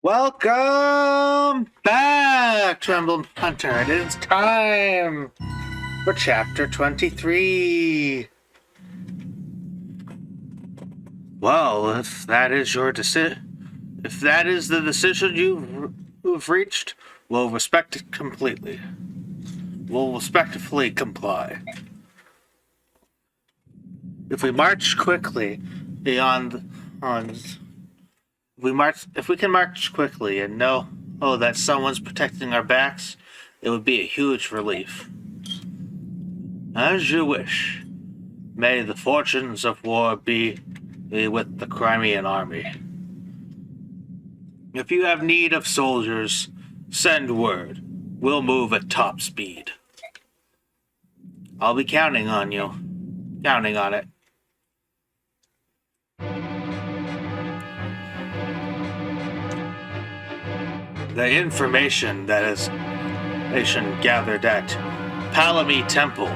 Welcome back to Emblem Hunter. It is time for chapter 23. Well, if that is your if that is the decision you've reached, we'll respect it completely. We'll respectfully comply. If we march quickly if we can march quickly and know that someone's protecting our backs, it would be a huge relief. As you wish. May the fortunes of war be with the Crimean army. If you have need of soldiers, send word. We'll move at top speed. I'll be counting on you. Counting on it. The information gathered at Palami Temple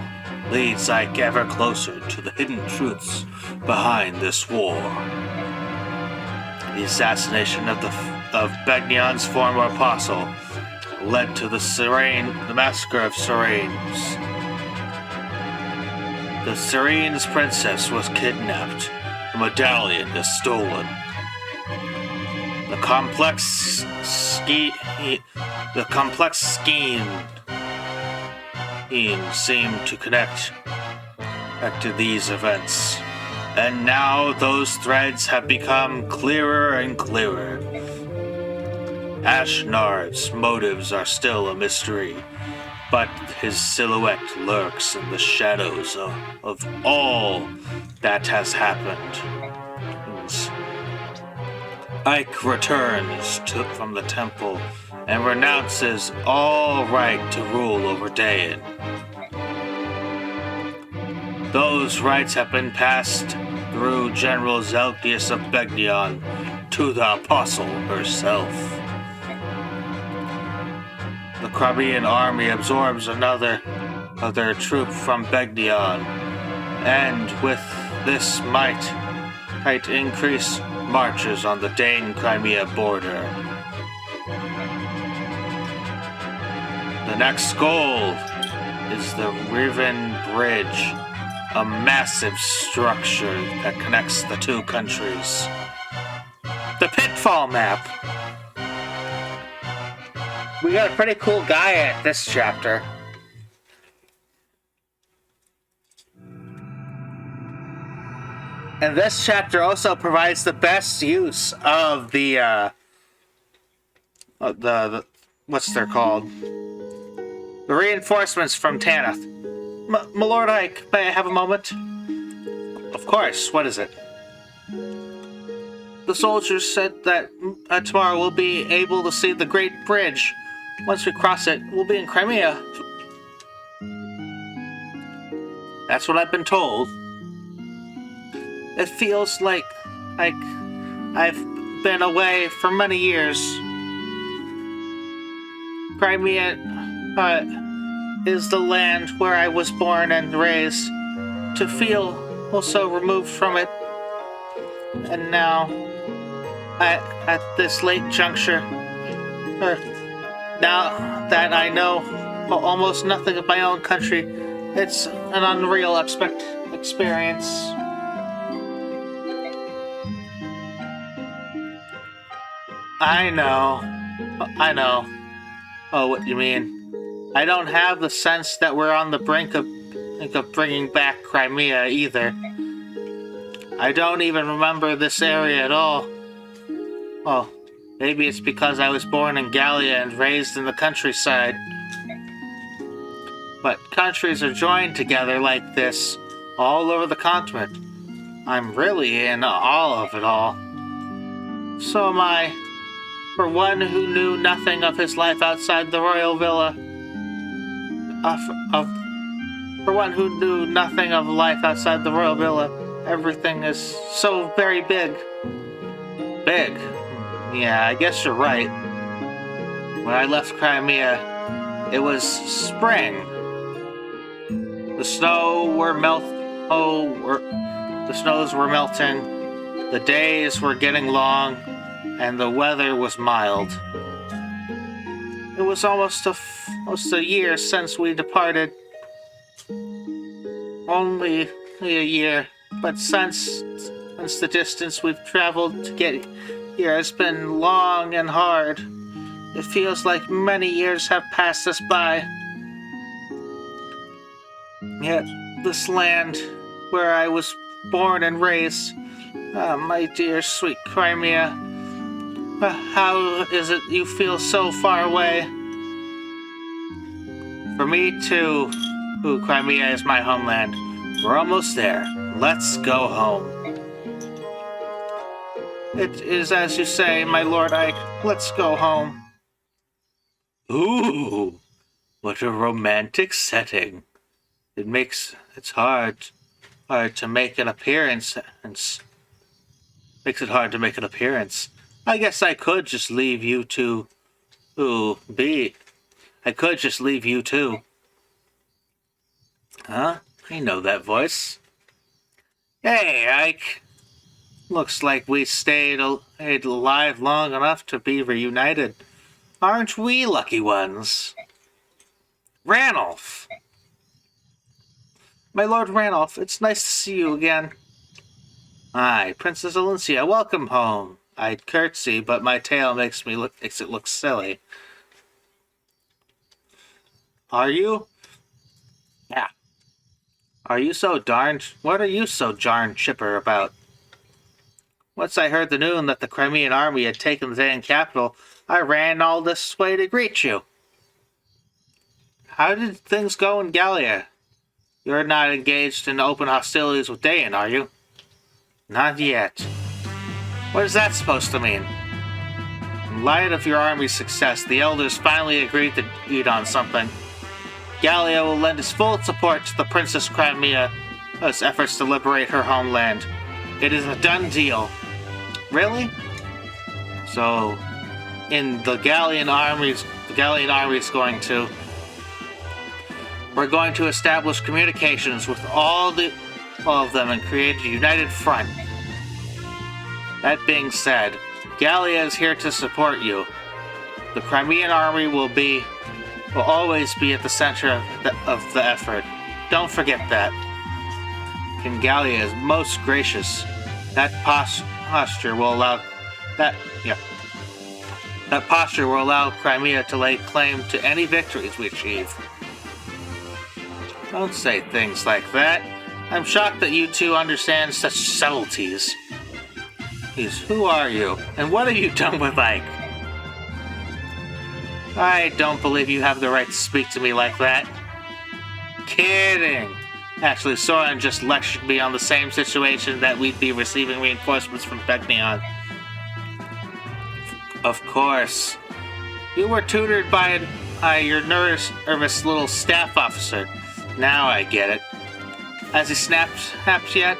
leads like ever closer to the hidden truths behind this war. The assassination of Begnion's former apostle led to the massacre of Syrenes. The Syrenes princess was kidnapped. The medallion is stolen. The complex scheme seemed to connect to these events. And now those threads have become clearer and clearer. Ashnard's motives are still a mystery, but his silhouette lurks in the shadows of all that has happened. Ike returns from the temple and renounces all right to rule over Dain. Those rights have been passed through General Zelkius of Begnion to the Apostle herself. The Crimean army absorbs another troop from Begnion, and with this might increase marches on the Dain-Crimea border. The next goal is the Riven Bridge, a massive structure that connects the two countries. The Pitfall Map. We got a pretty cool guy at this chapter. And this chapter also provides the best use of the what's they're called? The reinforcements from Tanath. My Lord Ike, may I have a moment? Of course, what is it? The soldiers said that tomorrow we'll be able to see the Great Bridge. Once we cross it, we'll be in Crimea. That's what I've been told. It feels like I've been away for many years. Crimea is the land where I was born and raised. To feel also removed from it. And now, at this late juncture, now that I know almost nothing of my own country, it's an unreal experience. I know. Oh, what you mean? I don't have the sense that we're on the brink of bringing back Crimea either. I don't even remember this area at all. Oh, maybe it's because I was born in Gallia and raised in the countryside. But countries are joined together like this all over the continent. I'm really in awe of it all. So am I. For one who knew nothing of his life outside the royal villa. For one who knew nothing of life outside the royal villa, everything is so very big. Big? Yeah, I guess you're right. When I left Crimea, it was spring. The snows were melting. The days were getting long. and the weather was mild. It was almost a year since we departed. Only a year, but since the distance we've traveled to get here has been long and hard. It feels like many years have passed us by. Yet this land where I was born and raised, my dear sweet Crimea, how is it you feel so far away? For me too, Crimea is my homeland. We're almost there. Let's go home. It is as you say, my Lord Ike. Let's go home. Ooh, what a romantic setting. It's hard to make an appearance. Makes it hard to make an appearance. I guess I could just leave you to be. I could just leave you too. Huh? I know that voice. Hey, Ike. Looks like we stayed alive long enough to be reunited. Aren't we lucky ones? Ranulph! My Lord Ranulph, it's nice to see you again. Aye, Princess Alicia, welcome home. I'd curtsy, but my tail makes it look silly. Are you? Yeah. What are you so darn chipper about? Once I heard the news that the Crimean army had taken the Dayan capital, I ran all this way to greet you. How did things go in Gallia? You're not engaged in open hostilities with Dayan, are you? Not yet. What is that supposed to mean? In light of your army's success, the elders finally agreed to eat on something. Gallia will lend its full support to the Princess Crimea's efforts to liberate her homeland. It is a done deal. Really? So, the Gallian army is going to... We're going to establish communications with all of them and create a united front. That being said, Gallia is here to support you. The Crimean army will always be at the center of the effort. Don't forget that. King Gallia is most gracious. That posture will allow Crimea to lay claim to any victories we achieve. Don't say things like that. I'm shocked that you two understand such subtleties. Please, who are you? And what have you done with Ike? I don't believe you have the right to speak to me like that. Kidding. Actually, Soren just lectured me on the same situation that we'd be receiving reinforcements from Begnion. Of course. You were tutored by your nervous little staff officer. Now I get it. Has he snapped yet?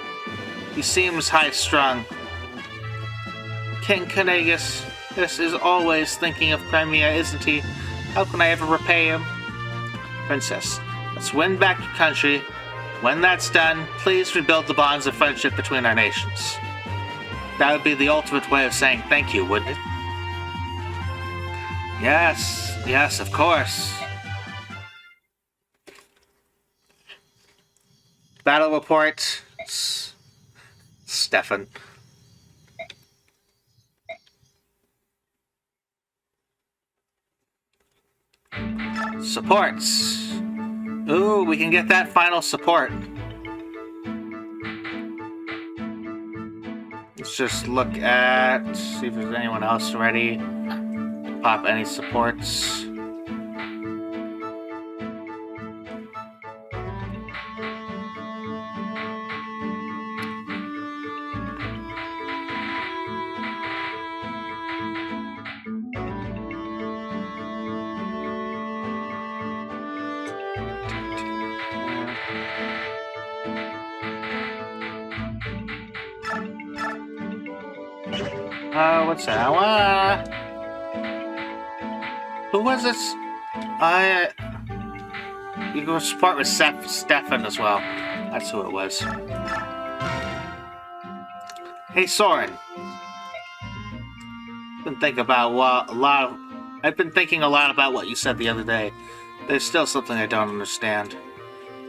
He seems high-strung. King Canagus is always thinking of Crimea, isn't he? How can I ever repay him? Princess, let's win back your country. When that's done, please rebuild the bonds of friendship between our nations. That would be the ultimate way of saying thank you, wouldn't it? Yes, of course. Battle report. Stefan. Supports. Ooh, we can get that final support. Let's just look at, see if there's anyone else ready to pop any supports. What's that? Who was this? You go support with Stefan as well. That's who it was. Hey, Soren. been thinking about I've been thinking a lot about what you said the other day. There's still something I don't understand.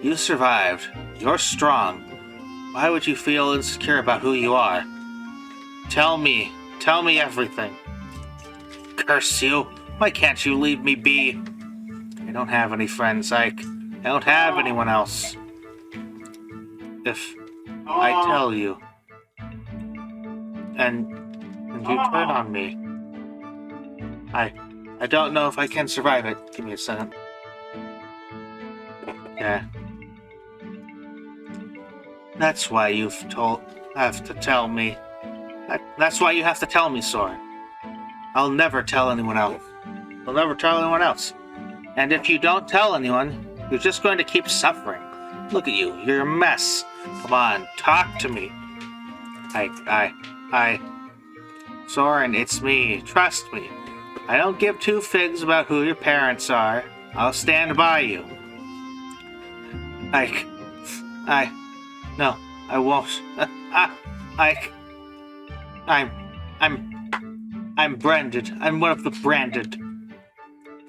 You survived. You're strong. Why would you feel insecure about who you are? Tell me everything. Curse you. Why can't you leave me be? I don't have any friends, Ike. I don't have anyone else. If I tell you, and you turn on me, I don't know if I can survive it. Give me a second. Yeah. That's why have to tell me. That's why you have to tell me, Soren. I'll never tell anyone else. I'll never tell anyone else. And if you don't tell anyone, you're just going to keep suffering. Look at you. You're a mess. Come on, talk to me. Soren, it's me. Trust me. I don't give two figs about who your parents are. I'll stand by you. No, I won't. I'm branded. I'm one of the branded.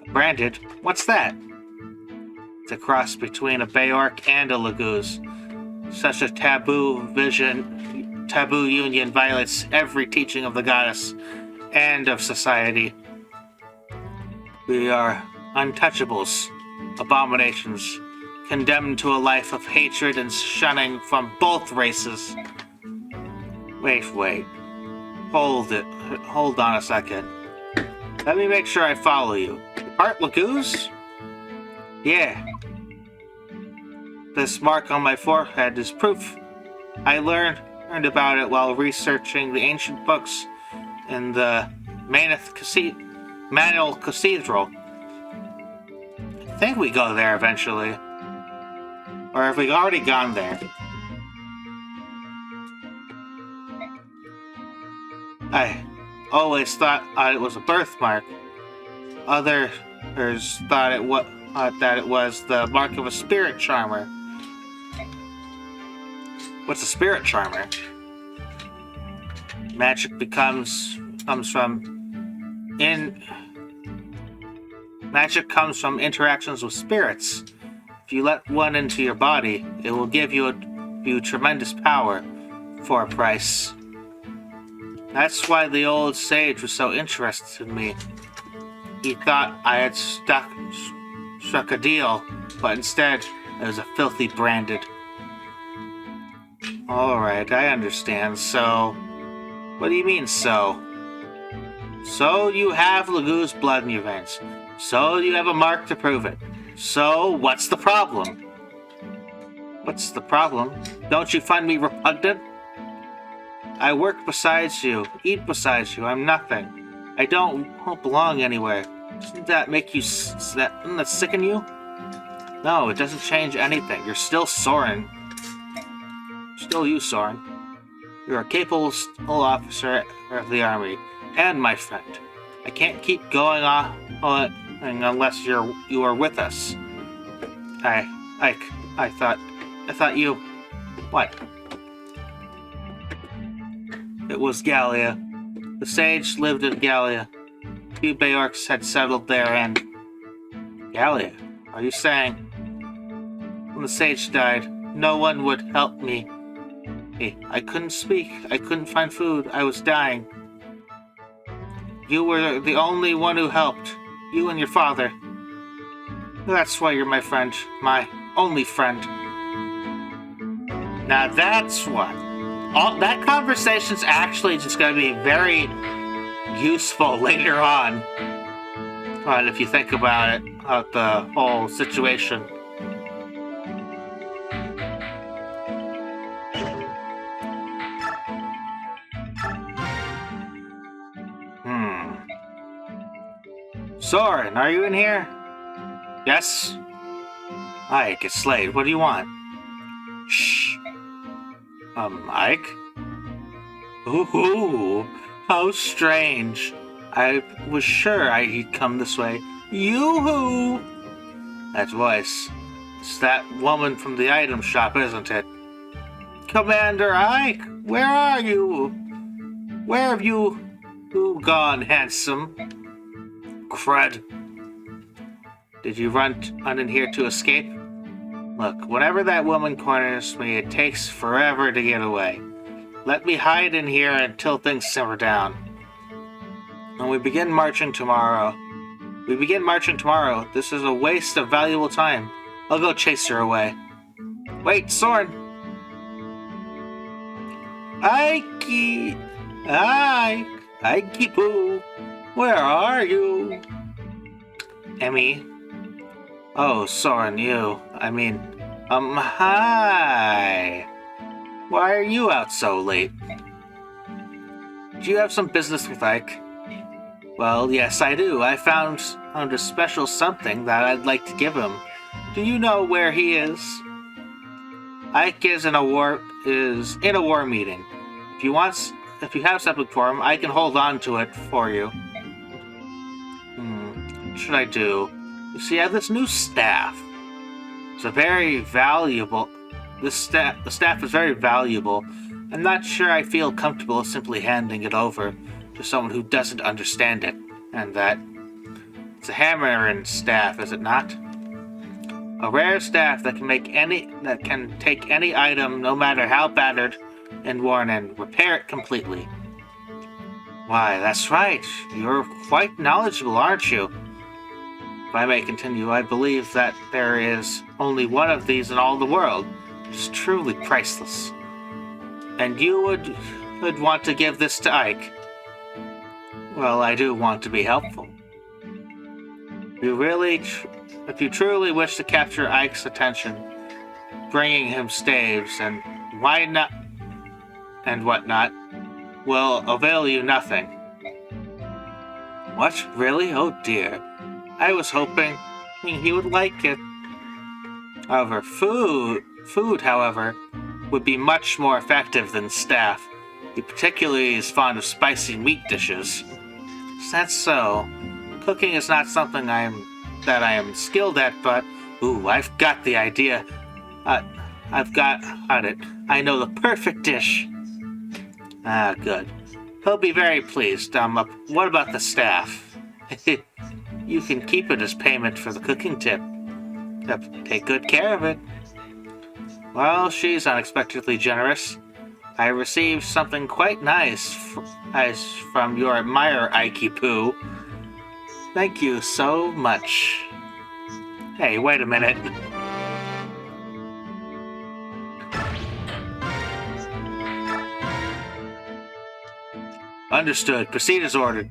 Branded? What's that? It's a cross between a Bayork and a Laguz. Such a taboo union violates every teaching of the goddess and of society. We are untouchables, abominations, condemned to a life of hatred and shunning from both races. Wait. Hold on a second. Let me make sure I follow you. Part Laguz? Yeah. This mark on my forehead is proof. I learned about it while researching the ancient books in the Manual Cathedral. I think we go there eventually. Or have we already gone there? I always thought it was a birthmark. Others thought that it was the mark of a spirit charmer. What's a spirit charmer? Magic comes from interactions with spirits. If you let one into your body, it will give you tremendous power for a price. That's why the old sage was so interested in me. He thought I had struck a deal, but instead it was a filthy branded. Alright, I understand. So, what do you mean, so? So you have Laguz blood in your veins. So you have a mark to prove it. So, what's the problem? What's the problem? Don't you find me repugnant? I work beside you, eat beside you, I'm nothing. I don't belong anywhere. Doesn't that make you, doesn't that sicken you? No, it doesn't change anything. You're still Soren. Still you, Soren. You're a capable officer of the army, and my friend. I can't keep going on unless you are with us. I thought you... What? It was Gallia. The sage lived in Gallia. Few Bayorks had settled there and... Gallia? Are you saying? When the sage died, no one would help me. I couldn't speak. I couldn't find food. I was dying. You were the only one who helped. You and your father. That's why you're my friend. My only friend. Now that's what. That conversation's actually just going to be very useful later on. But if you think about it, about the whole situation. Soren, are you in here? Yes? Ike, it's Slade. What do you want? Shh. Ike? Ooh, how strange. I was sure he'd come this way. Yoo-hoo! That voice. It's that woman from the item shop, isn't it? Commander Ike, where are you? Where have you Who gone, handsome? Crud. Did you run in here to escape? Look, whenever that woman corners me, it takes forever to get away. Let me hide in here until things simmer down. And we begin marching tomorrow. This is a waste of valuable time. I'll go chase her away. Wait, Soren! Ike Poo! Where are you? Emmy? Oh, Soren, you. Hi! Why are you out so late? Do you have some business with Ike? Well, yes, I do. I found a special something that I'd like to give him. Do you know where he is? Ike is in a war meeting. If you have something for him, I can hold on to it for you. What should I do? You see, I have this new staff. It's a very valuable. The staff is very valuable. I'm not sure I feel comfortable simply handing it over to someone who doesn't understand it. And that it's a hammer and staff, is it not? A rare staff that can take any item, no matter how battered and worn, and repair it completely. Why, that's right. You're quite knowledgeable, aren't you? If I may continue, I believe that there is only one of these in all the world. It's truly priceless. And you would want to give this to Ike. Well, I do want to be helpful. If you truly wish to capture Ike's attention, bringing him staves and whatnot will avail you nothing. What? Really? Oh dear. I was hoping he would like it. However, food, however, would be much more effective than staff. He particularly is fond of spicy meat dishes. Is that so? Cooking is not something I am skilled at, but I've got the idea. I've got it. I know the perfect dish. Ah, good. He'll be very pleased. What about the staff? You can keep it as payment for the cooking tip. Take good care of it. Well, she's unexpectedly generous. I received something quite nice from your admirer, Ike Poo. Thank you so much. Hey, wait a minute. Understood. Proceed as ordered.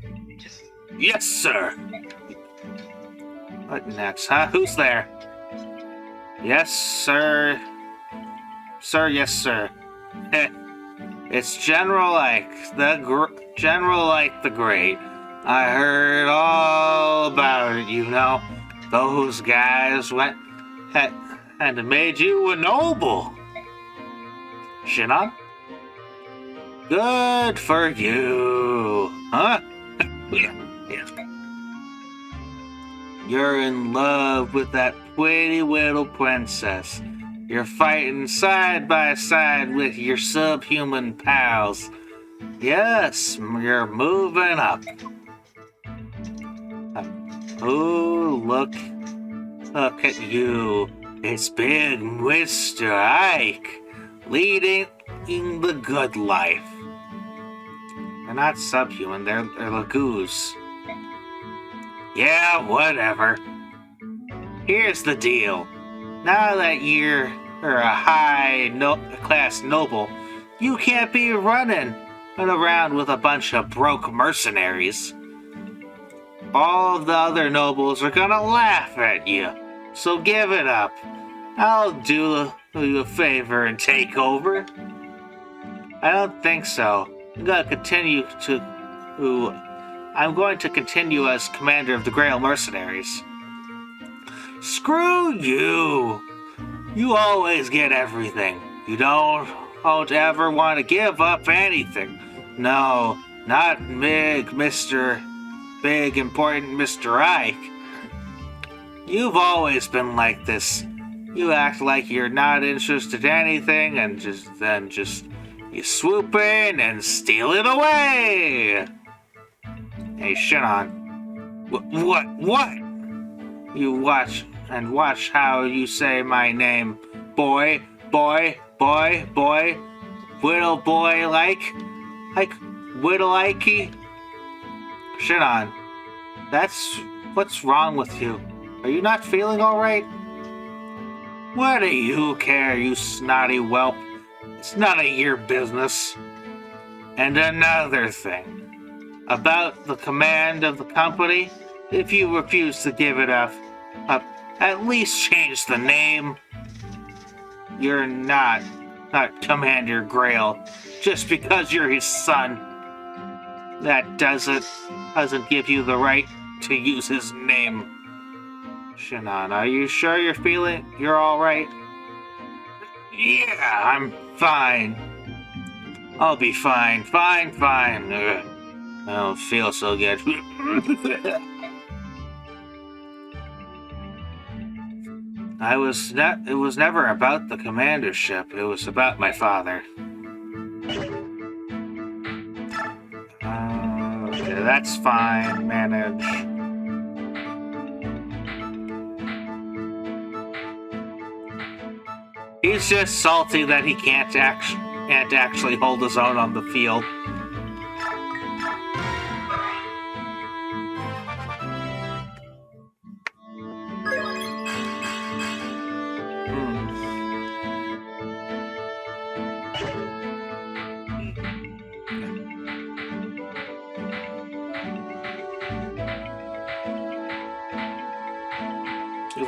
Yes, sir. What next, huh? Who's there? Yes, sir. Sir, yes, sir. It's General Ike, General Ike the Great. I heard all about it, you know. Those guys went and made you a noble. Shinon? Good for you. Huh? Yeah. You're in love with that pretty little princess. You're fighting side by side with your subhuman pals. Yes, you're moving up. Oh, look at you. It's big Mr. Ike, leading the good life. They're not subhuman, they're Lagoos. Yeah, whatever. Here's the deal. Now that you're a high-class noble, you can't be running around with a bunch of broke mercenaries. All of the other nobles are gonna laugh at you, so give it up. I'll do you a favor and take over. I don't think so. I'm going to continue as commander of the Grail Mercenaries. Screw you! You always get everything. You don't ever want to give up anything. No, not big important Mr. Ike. You've always been like this. You act like you're not interested in anything and just you swoop in and steal it away. Hey, Shinon. What? You watch how you say my name. Boy. Little boy like little Ikey. Shinon, what's wrong with you? Are you not feeling alright? What do you care, you snotty whelp? It's none of your business. And another thing. About the command of the company, if you refuse to give it up, at least change the name. You're not Commander Grail, just because you're his son. That doesn't give you the right to use his name. Shinon, are you sure you're alright? Yeah, I'm fine. I'll be fine. Ugh. I don't feel so good. It was never about the commandership. It was about my father. Okay, that's fine. Manage. He's just salty that he can't actually hold his own on the field.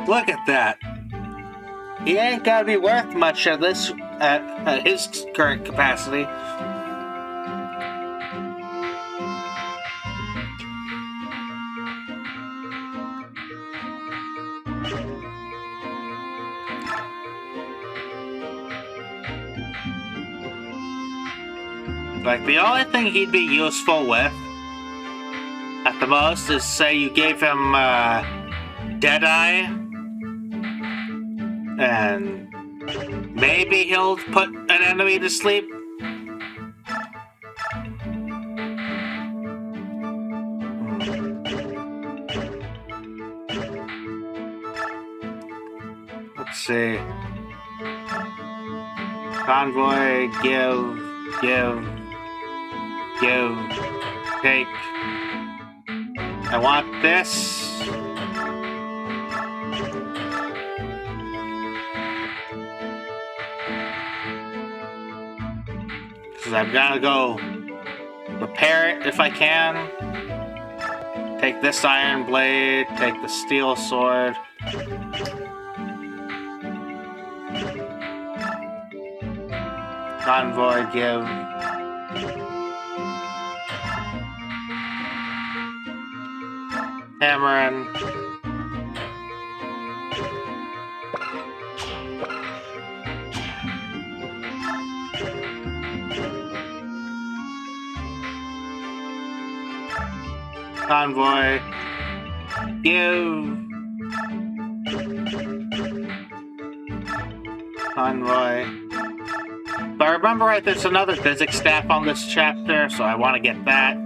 Look at that. He ain't gotta be worth much at his current capacity. Like, the only thing he'd be useful with, at the most, is say you gave him, Deadeye, and maybe he'll put an enemy to sleep. Let's see. Convoy, give, take. I want this. Because I'm gonna go repair it if I can. Take this iron blade, take the steel sword. Convoy, give. Hammerin'. Convoy, give. Convoy. If I remember right, there's another physics staff on this chapter, so I want to get that.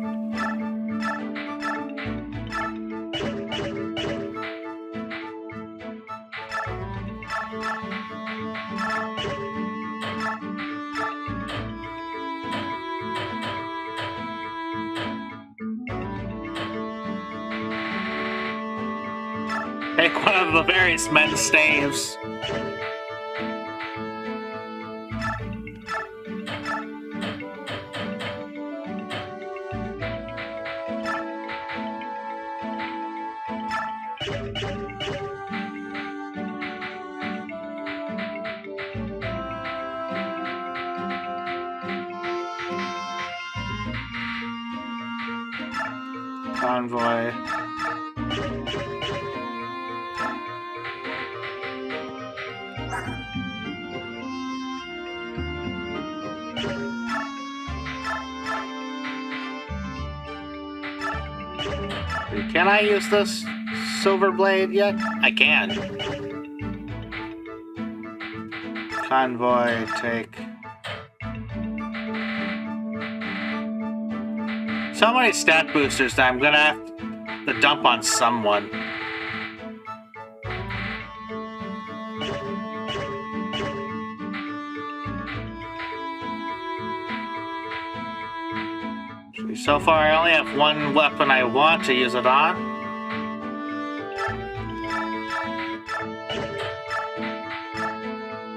Take one of the various men's staves. Convoy. Can I use this silver blade yet? I can. Convoy, take. so many stat boosters that I'm gonna have to dump on someone. So far, I only have one weapon I want to use it on.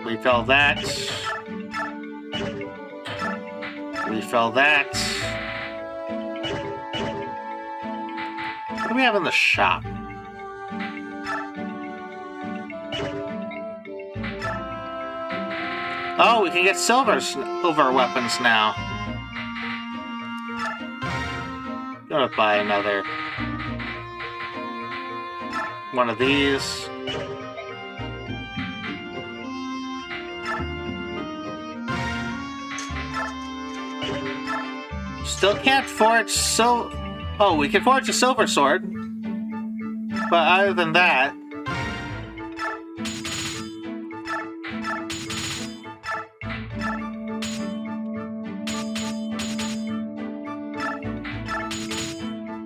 Refill that. Refill that. What do we have in the shop? Oh, we can get silver weapons now. Gonna buy another one of these. Still can't forge oh, we can forge a silver sword. But other than that,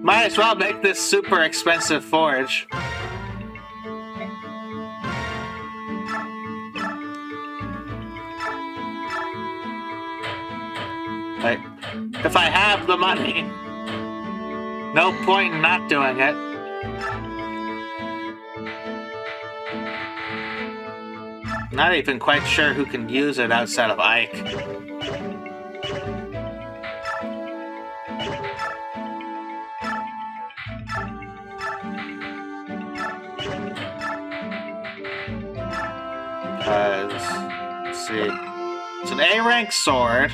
might as well make this super expensive forge. Like, if I have the money, no point in not doing it. Not even quite sure who can use it outside of Ike. Let's see. It's an A-rank sword.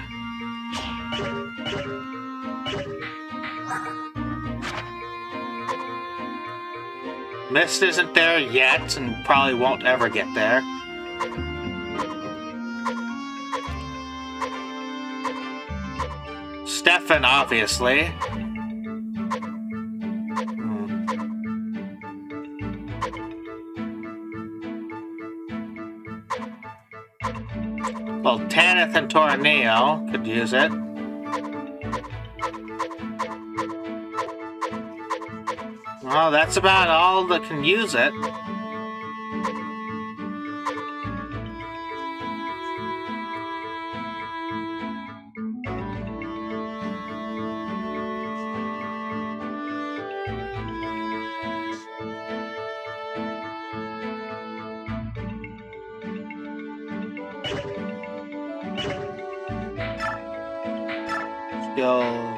Mist isn't there yet, and probably won't ever get there. Stefan, obviously. Well, Tanith and Torneo could use it. Well, that's about all that can use it. Skills.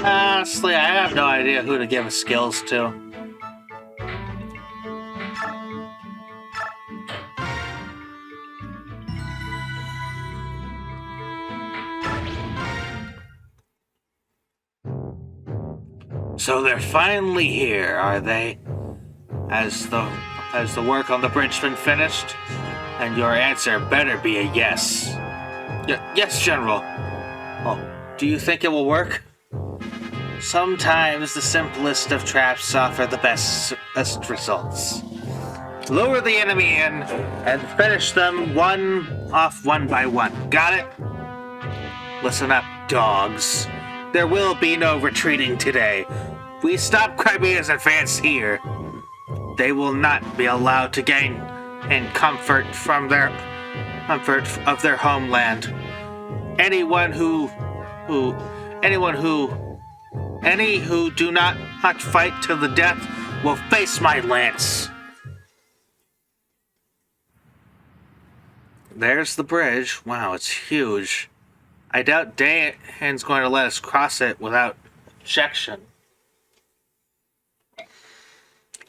Honestly, I have no idea who to give skills to. So they're finally here, are they? Has the work on the bridge been finished? And your answer better be a yes. Yes, General. Oh, do you think it will work? Sometimes the simplest of traps offer the best results. Lure the enemy in and finish them one by one. Got it? Listen up, dogs. There will be no retreating today. We stop Crimea's advance here. They will not be allowed to gain in comfort of their homeland. Any who do not fight to the death will face my lance. There's the bridge. Wow, it's huge. I doubt Dayan's going to let us cross it without objection.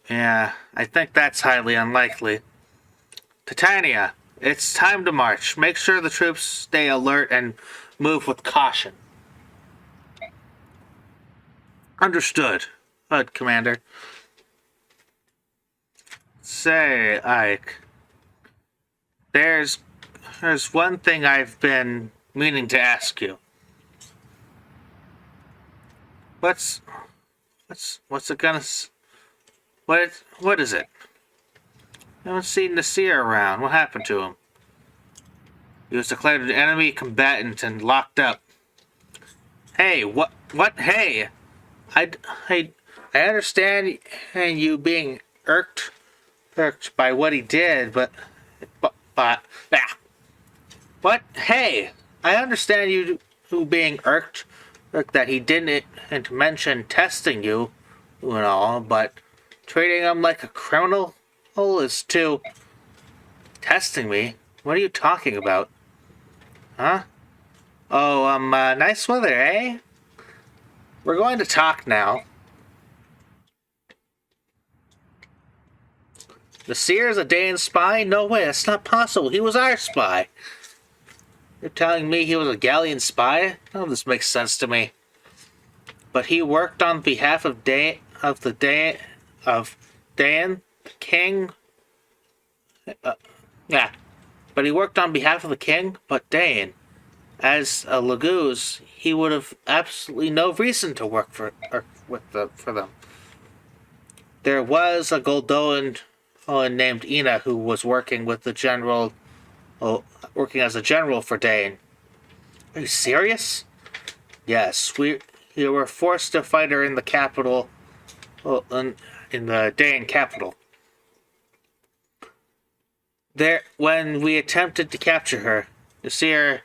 Yeah, I think that's highly unlikely. Titania, it's time to march. Make sure the troops stay alert and move with caution. Understood, Commander. Say, Ike, there's one thing I've been meaning to ask you. What's it gonna? What is it? I haven't seen Nasir around. What happened to him? He was declared an enemy combatant and locked up. Hey, what? Hey, I, I, I understand you being irked by what he did, but yeah. But hey, I understand you being irked that he didn't mention testing you and all, but treating him like a criminal is too. Testing me? What are you talking about? Huh? Oh, nice weather, eh? We're going to talk now. The seer is a Daean spy? No way, that's not possible. He was our spy. You're telling me he was a Gallian spy? None of this makes sense to me. But he worked on behalf of Daean, the king. Yeah. But he worked on behalf of the king, but Daean. As a Laguz, he would have absolutely no reason to work for them. There was a Goldoan named Ina who was working with the general, working as a general for Daean. Are you serious? Yes, we were forced to fight her in the capital, in the Daean capital. There, when we attempted to capture her, the seer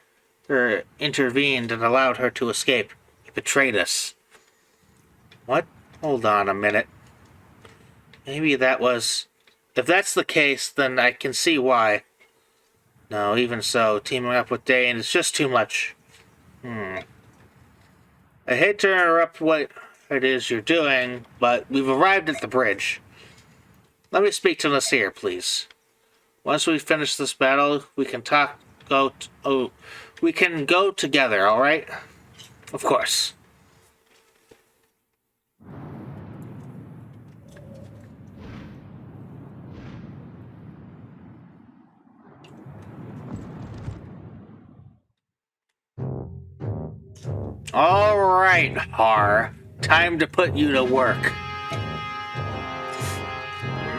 intervened and allowed her to escape. He betrayed us. What? Hold on a minute. Maybe that was... If that's the case, then I can see why. No, even so, teaming up with Daean is just too much. I hate to interrupt what it is you're doing, but we've arrived at the bridge. Let me speak to Nasir, please. Once we finish this battle, we can we can go together, alright? Of course. Alright, Har. Time to put you to work.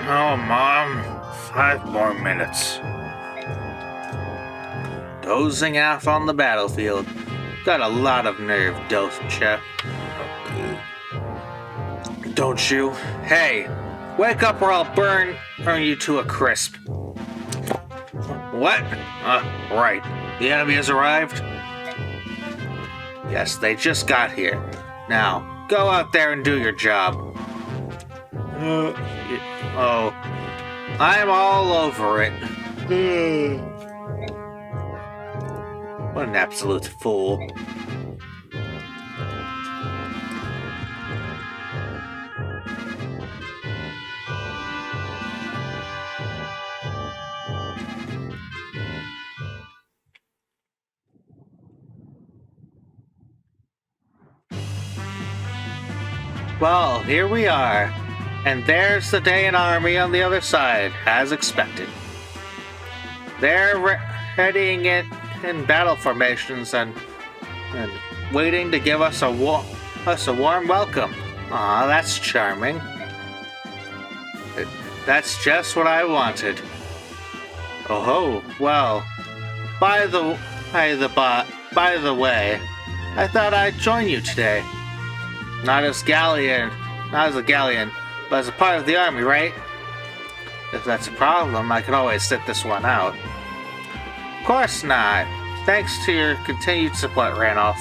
Oh, Mom. 5 more minutes. Dozing off on the battlefield. Got a lot of nerve, don't ya? Don't you? Hey, wake up or I'll burn you to a crisp. What? Right. The enemy has arrived? Yes, they just got here. Now, go out there and do your job. Oh, I'm all over it. What an absolute fool. Well, here we are. And there's the Daean army on the other side, as expected. They're readying it in battle formations and waiting to give us a warm welcome. Aw, that's charming. That's just what I wanted. Oh ho, well, by the way, I thought I'd join you today. Not as a Gallian, but as a part of the army, right? If that's a problem, I can always sit this one out. Of course not. Thanks to your continued support, Ranulph.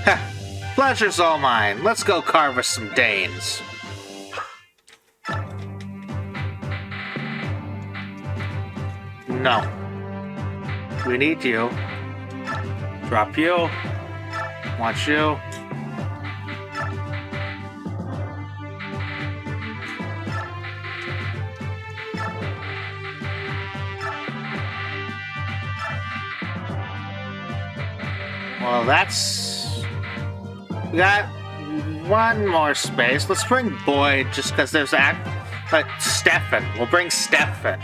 Ha! Pleasure's all mine. Let's go carve us some Danes. No. We need you. Drop you. Want you. Well, that's... We got one more space. Let's bring Boyd, just because there's Stefan. We'll bring Stefan.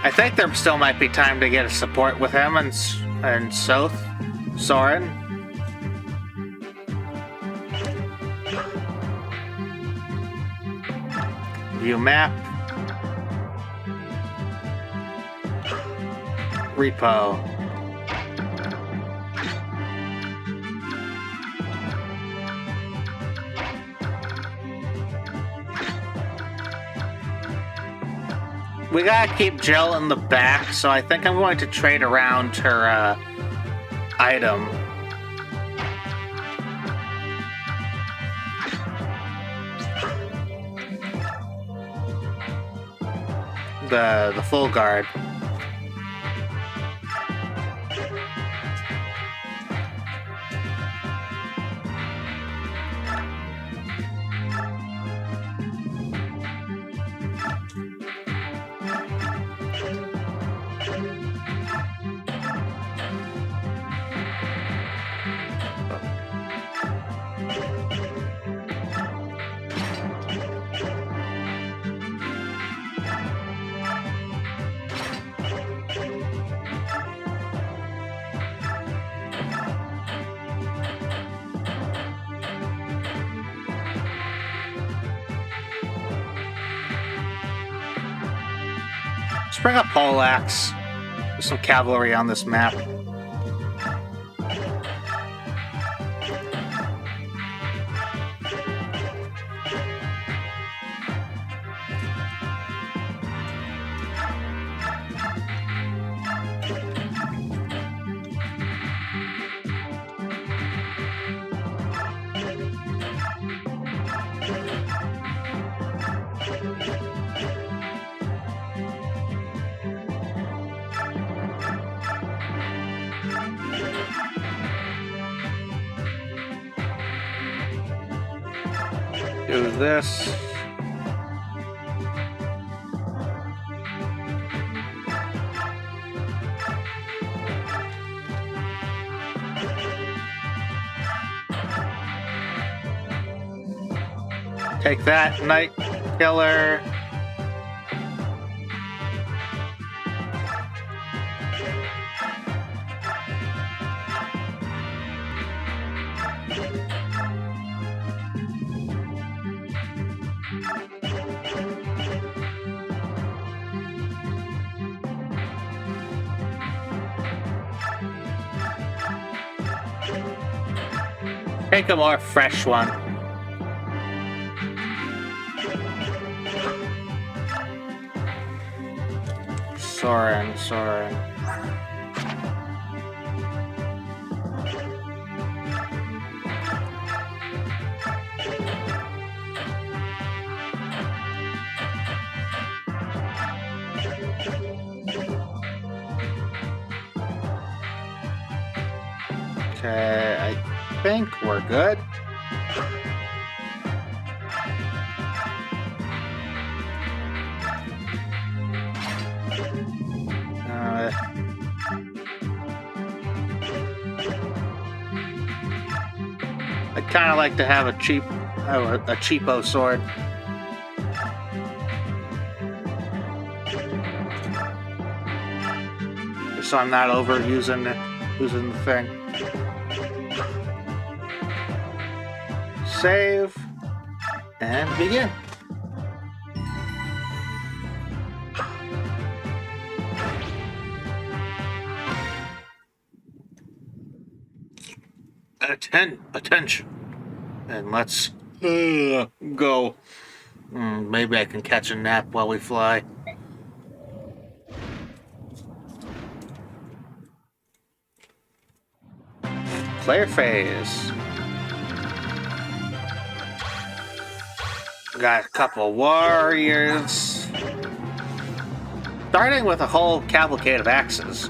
I think there still might be time to get a support with him and Soren. View map. Repo. We gotta keep Jill in the back, so I think I'm going to trade around her item. The full guard. Let's bring a poleaxe. There's some cavalry on this map. Do this. Take that, Night Killer. Take a more fresh one. Soren. Okay, I think we're good. I'd kind of like to have a cheapo sword. So I'm not using the thing. Save and begin. Attention, and let's go. Maybe I can catch a nap while we fly. Player phase. Got a couple warriors. Starting with a whole cavalcade of axes.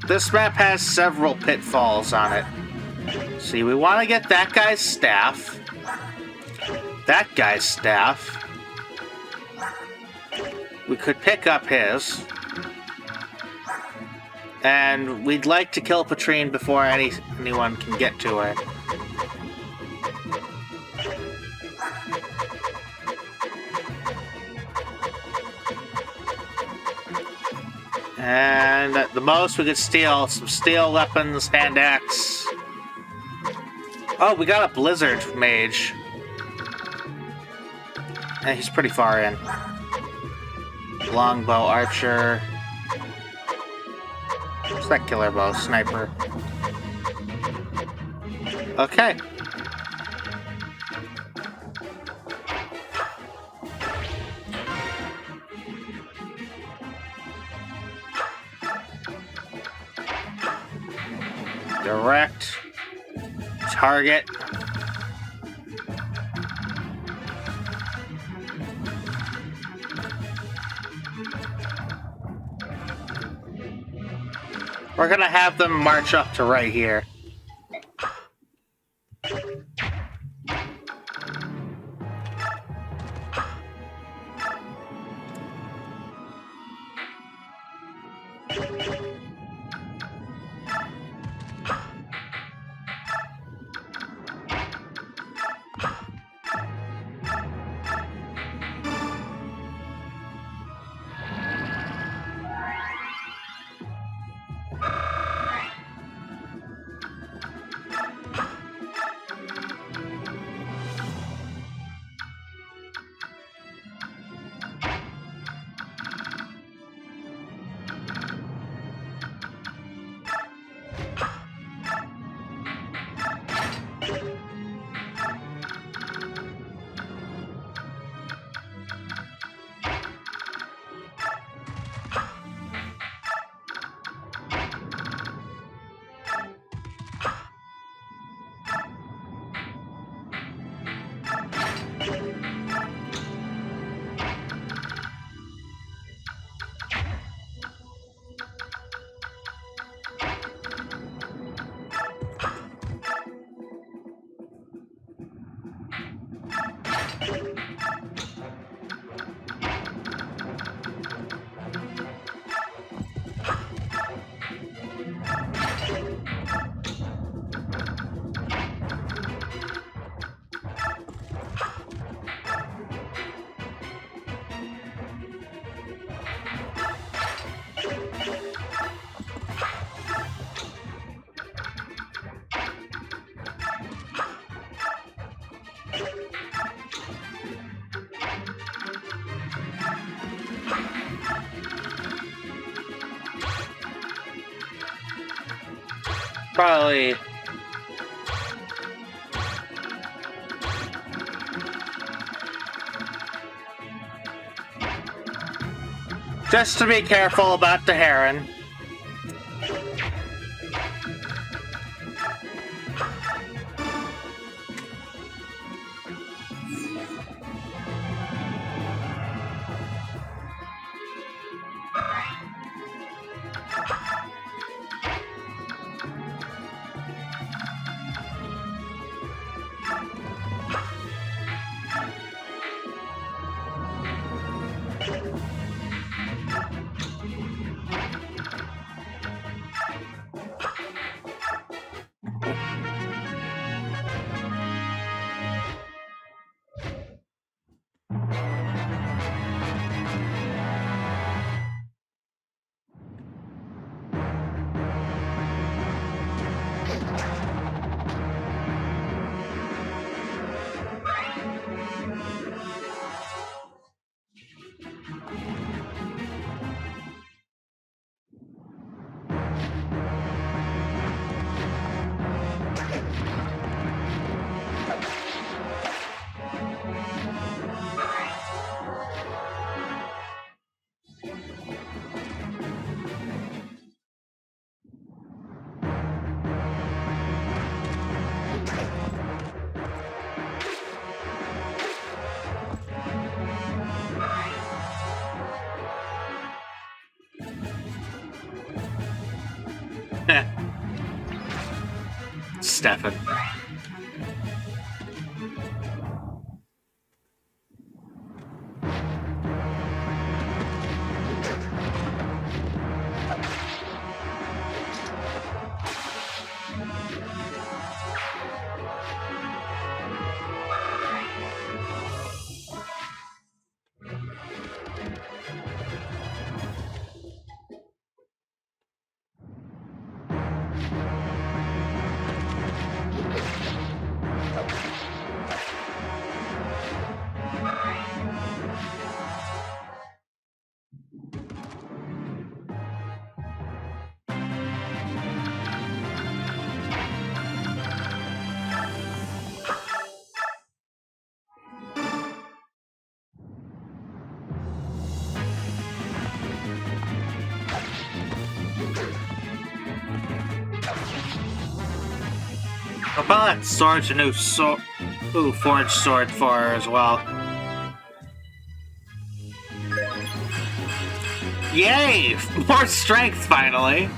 This map has several pitfalls on it. See, we want to get that guy's staff. That guy's staff. We could pick up his. And we'd like to kill Patrine before anyone can get to her. And at the most, we could steal some steel weapons, hand axe. Oh, we got a blizzard mage. And he's pretty far in. Longbow archer. What's that killer bow? Sniper. Okay. Direct. Target. We're gonna have them march up to right here. Probably. Just to be careful about the heron. Stefan. I'll probably storage a new sword. Ooh, forged sword for her as well. Yay! More strength, finally!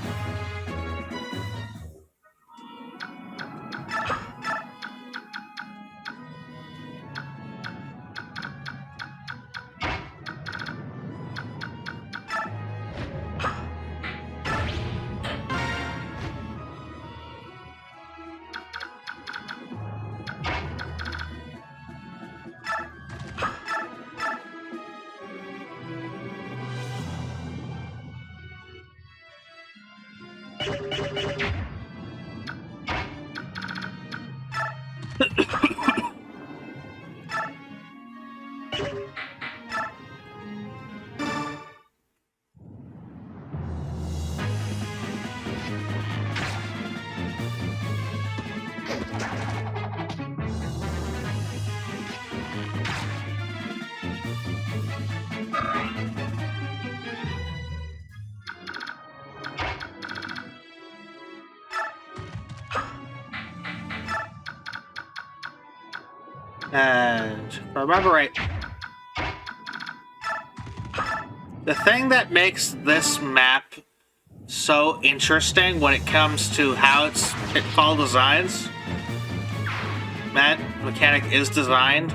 And if I remember right, the thing that makes this map so interesting when it comes to how its pitfall designs, mechanic is designed,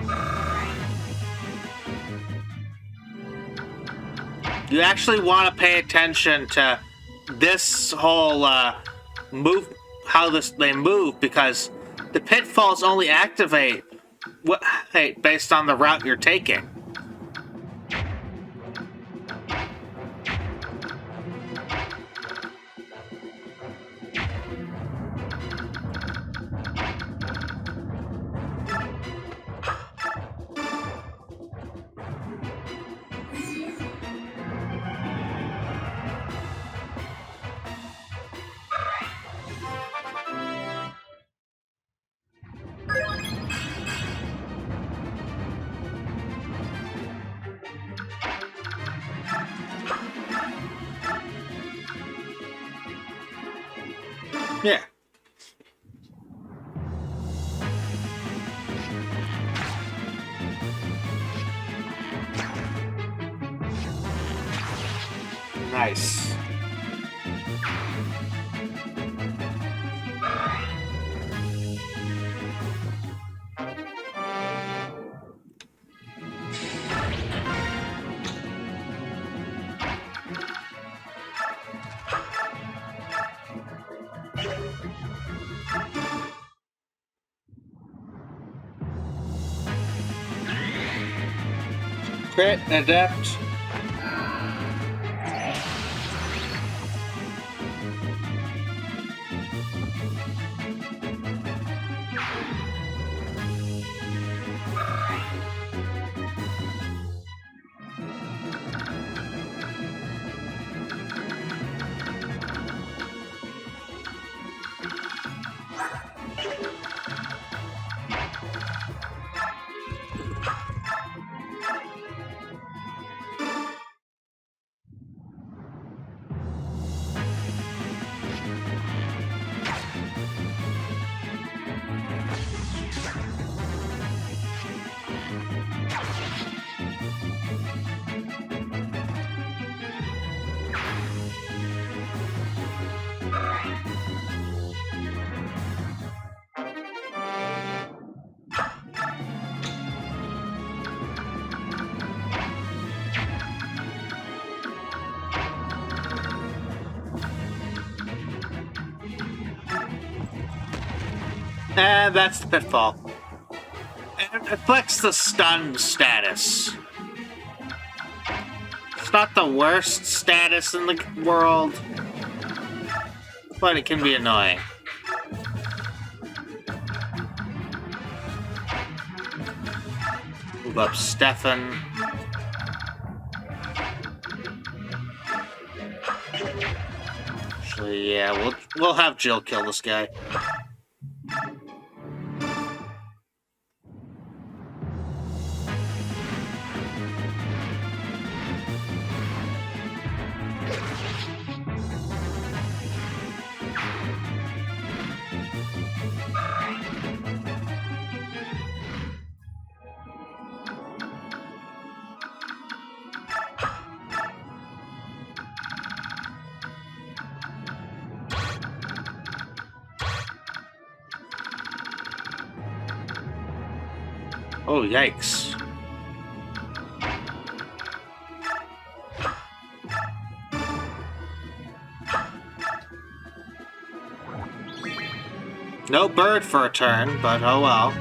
you actually want to pay attention to this whole move, how they move, because the pitfalls only activate based on the route you're taking. Yeah. Nice. Crit, adapt. And that's the pitfall. It reflects the stun status. It's not the worst status in the world, but it can be annoying. Move up Stefan. Actually, yeah, we'll have Jill kill this guy. Oh, yikes. No bird for a turn, but oh well.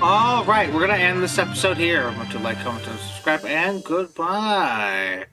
Alright, we're gonna end this episode here. Remember to like, comment, and subscribe, and goodbye.